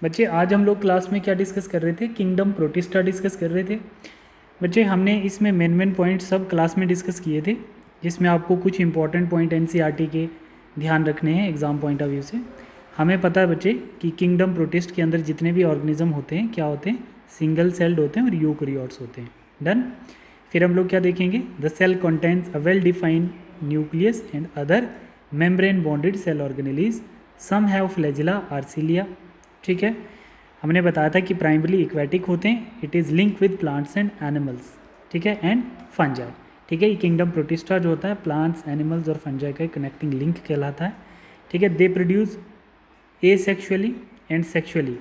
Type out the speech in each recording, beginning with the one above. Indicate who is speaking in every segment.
Speaker 1: बच्चे आज हम लोग क्लास में क्या डिस्कस कर रहे थे, किंगडम प्रोटिस्टा डिस्कस कर रहे थे। बच्चे हमने इसमें मेन पॉइंट सब क्लास में डिस्कस किए थे, जिसमें आपको कुछ इंपॉर्टेंट पॉइंट एनसीईआरटी के ध्यान रखने हैं एग्ज़ाम पॉइंट ऑफ व्यू से। हमें पता है बच्चे कि किंगडम प्रोटिस्ट के अंदर जितने भी ऑर्गेनिज्म होते हैं क्या होते हैं, सिंगल सेल्ड होते हैं और यूकैरियोट्स होते हैं। डन। फिर हम लोग क्या देखेंगे, the cell contains a well defined nucleus and other membrane bonded cell organelles, some have flagella or cilia. ठीक है, हमने बताया था कि प्राइमरली एक्वेटिक होते हैं, it is link with plants and animals. ठीक है, एंड फंजाई। ठीक है, ये किंगडम प्रोटिस्टा जो होता है प्लांट्स, एनिमल्स और फंजाई का कनेक्टिंग लिंक कहलाता है। ठीक है, they produce asexually and sexually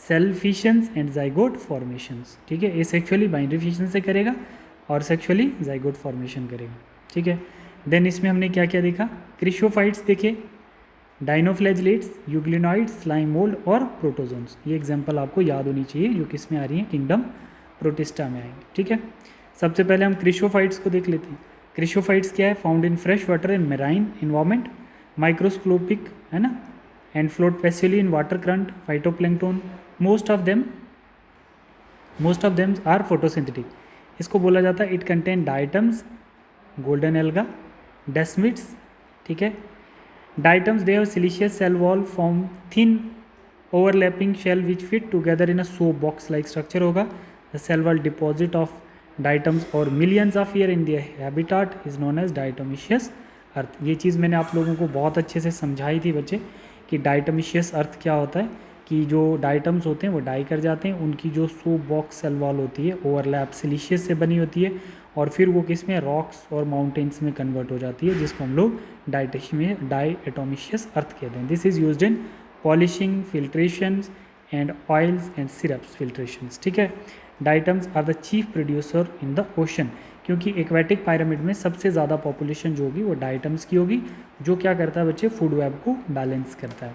Speaker 1: cell fissions and zygote formations. ठीक है, एसेक्सुअली बाइनरी फिशन से करेगा और सेक्सुअली जाइगोट फॉर्मेशन करेगा। ठीक है, देन इसमें हमने क्या क्या देखा, क्रिशोफाइट्स देखे, डाइनोफ्लैजिलेट्स, यूग्लिनॉइड्स, स्लाइम मोल्ड और प्रोटोजोन्स। ये एग्जांपल आपको याद होनी चाहिए जो किस में आ रही है, किंगडम प्रोटिस्टा में आएंगे। ठीक है, सबसे पहले हम क्रिशोफाइट्स को देख लेते हैं। क्रिशोफाइट्स क्या है, found in fresh water and marine environment, microscopic है ना, and float passively in water current, phytoplankton. Most of them are photosynthetic. इसको बोला जाता है it contain diatoms, golden alga, desmids. ठीक है, diatoms they have siliceous cell wall form thin overlapping shell which fit together in a soap box like structure होगा। The cell wall deposit of diatoms और millions of year in their habitat is known as डाइटोमिशियस अर्थ। ये चीज़ मैंने आप लोगों को बहुत अच्छे से समझाई थी बच्चे कि डाइटोमिशियस अर्थ क्या होता है, कि जो डाइटम्स होते हैं वो डाई कर जाते हैं, उनकी जो सोप बॉक्स सेल वॉल होती है ओवरलैप सिलिशियस से बनी होती है और फिर वो किस में, रॉक्स और माउंटेन्स में कन्वर्ट हो जाती है, जिसको हम लोग डाइटोमिशियस अर्थ कहते हैं। This is used in polishing, filtration and oils and syrups filtrations. ठीक है, diatoms are the chief producer in the ocean, क्योंकि एक्वेटिक पायरामिड में सबसे ज़्यादा पॉपुलेशन जो होगी वो डाइटम्स की होगी, जो क्या करता है बच्चे, फूड वेब को बैलेंस करता है।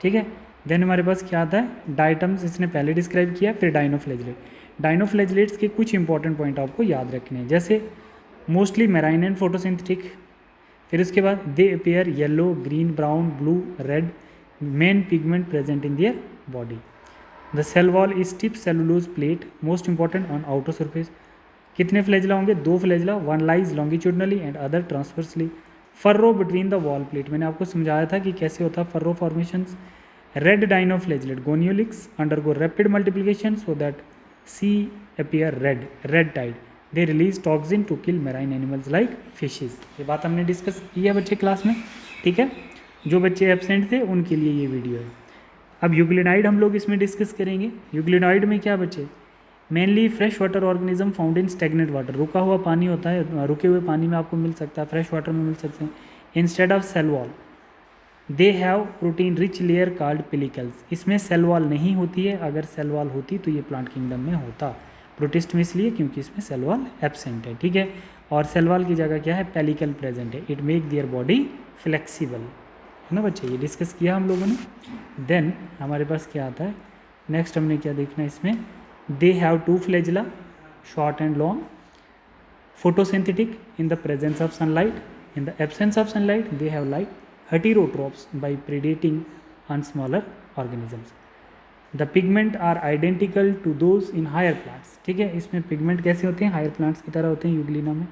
Speaker 1: ठीक है, देन हमारे पास क्या आता है, डाइटम्स इसने पहले डिस्क्राइब किया, फिर डाइनोफ्लैजिलेट। डाइनोफ्लैजिलेट्स के कुछ इंपॉर्टेंट पॉइंट आपको याद रखने हैं, जैसे मोस्टली मेराइन एंड फोटोसिंथेटिक। फिर उसके बाद they appear yellow, green, brown, blue, red, main pigment present in their body. The cell wall is stiff cellulose plate, most important on outer surface. कितने flagella होंगे, 2 flagella, one lies longitudinally and other transversally. Furrow between the wall plate, मैंने आपको समझाया था कि कैसे होता है furrow formations. Red dinoflagellate gonyaulax undergo rapid multiplication so that sea appear red tide. They release toxin to kill marine animals like fishes. ये बात हमने डिस्कस की है बच्चे क्लास में। ठीक है, जो बच्चे एब्सेंट थे उनके लिए ये वीडियो है। अब यूग्लिनाइड हम लोग इसमें डिस्कस करेंगे। यूग्लिनाइड में क्या बच्चे, mainly fresh water organism found in stagnant water, रुका हुआ पानी होता है, रुके हुए पानी में आपको मिल सकता है, फ्रेश वाटर में मिल सकते हैं। Instead of cell wall they have protein rich layer called pellicles. इसमें सेल वॉल नहीं होती है, अगर सेल वॉल होती तो ये प्लांट किंगडम में होता। प्रोटिस्ट में इसलिए क्योंकि इसमें सेल वॉल एब्सेंट है। ठीक है, और सेल वॉल की जगह क्या है, पेलिकल प्रेजेंट है। It make their body flexible, है ना बच्चे, ये डिस्कस किया हम लोगों ने। देन हमारे पास क्या आता है, नेक्स्ट हमने क्या देखना है इसमें, they have 2 flagella, short and long, photosynthetic in the presence of sunlight, in the absence of sunlight they have light heterotrophs by predating on smaller organisms. The pigment are identical to those in higher plants. ठीक है, इसमें pigment कैसे होते हैं, higher plants की तरह होते हैं यूग्लिना में।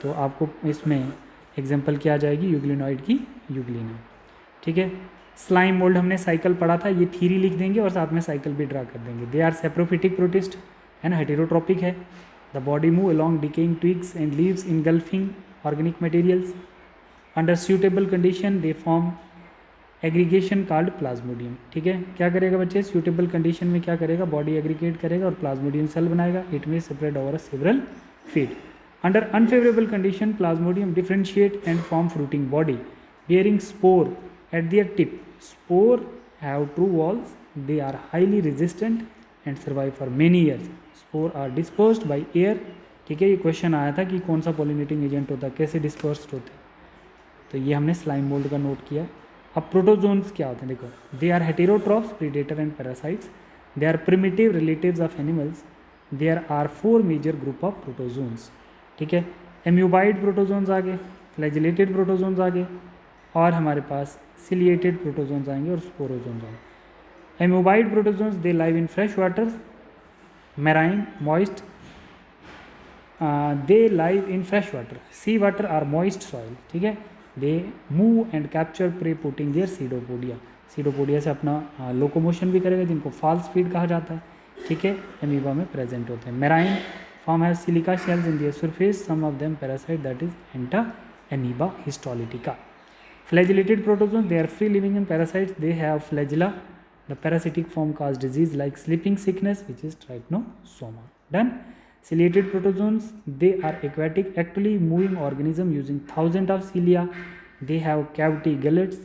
Speaker 1: तो आपको इसमें एग्जांपल क्या आ जाएगी, यूग्लिनॉइड की यूग्लिना। ठीक है, स्लाइम मोल्ड हमने साइकिल पढ़ा था, ये थ्योरी लिख देंगे और साथ में साइकिल भी ड्रा कर देंगे। दे आर सेप्रोफिटिक प्रोटिस्ट, है ना, हेटेरोट्रॉपिक है। The body move along decaying twigs and leaves engulfing organic materials. Under suitable condition they form aggregation called Plasmodium. ठीक है, क्या करेगा बच्चे, सूटेबल कंडीशन में क्या करेगा, बॉडी एग्रीगेट करेगा और प्लाज्मोडियम सेल बनाएगा। इट में spread over several feet. Under unfavourable condition Plasmodium differentiate and form fruiting body bearing spore at their tip. Spore have true walls, they are highly resistant and survive for many years. Spore are dispersed by air. ठीक है, ये question आया था कि कौन सा pollinating agent होता है, कैसे डिस्पर्स्ड होते हैं, तो ये हमने स्लाइम मोल्ड का नोट किया। अब प्रोटोजोन्स क्या होते हैं, देखो, they are heterotrophs, predator and parasites, they are primitive relatives of animals, there are 4 major group of protozoans. ठीक है, एम्यूबाइड प्रोटोजोन्स आ गए, फ्लैजिलेटेड प्रोटोजोन्स आ गए और हमारे पास सिलिएटेड प्रोटोजोन्स आएंगे और स्पोरोजोन्स आएंगे। Amoeboid protozoans, they live in fresh waters, marine, moist. They live in fresh water, sea water or moist soil. ठीक है. They move and capture prey putting their pseudopodia. pseudopodia से अपना locomotion भी करेगा, जिनको फॉल्स फीड कहा जाता है. ठीक है. अमीबा में प्रेजेंट होते हैं. Marine form have silica shells in their surface. Some of them parasite, that is entamoeba histolytica. Flagellated protozoans, they are free living in parasites. They have flagella. The parasitic form cause disease like sleeping sickness, which is trypanosoma. Done. Ciliated protozoans, they are aquatic, actively moving organism using thousands of cilia. They have cavity gullets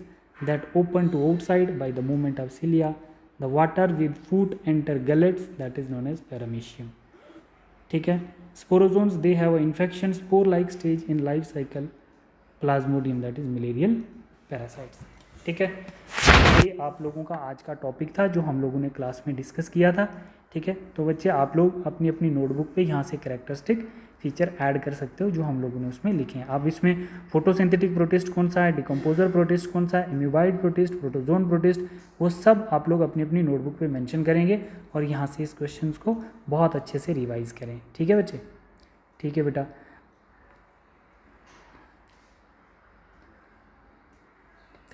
Speaker 1: that open to outside by the movement of cilia. The water with food enter gullets, that is known as paramecium. ठीक है. Sporozoans, they have an infection spore-like stage in life cycle. Plasmodium, that is malarial parasites. ठीक है. ये आप लोगों का आज का टॉपिक था जो हम लोगों ने क्लास में डिस्कस किया था. ठीक है. तो बच्चे आप लोग अपनी अपनी नोटबुक पे यहाँ से कैरेक्टरिस्टिक फीचर ऐड कर सकते हो जो हम लोगों ने उसमें लिखे हैं. आप इसमें फोटोसिंथेटिक प्रोटिस्ट कौन सा है, डिकम्पोजर प्रोटिस्ट कौन सा है, एम्यूबाइड प्रोटिस्ट, प्रोटोजोन प्रोटिस्ट, वो सब आप लोग अपनी अपनी नोटबुक पे मेंशन करेंगे और यहाँ से इस क्वेश्चन को बहुत अच्छे से रिवाइज करें. ठीक है बच्चे. ठीक है बेटा.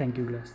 Speaker 1: Thank you, class.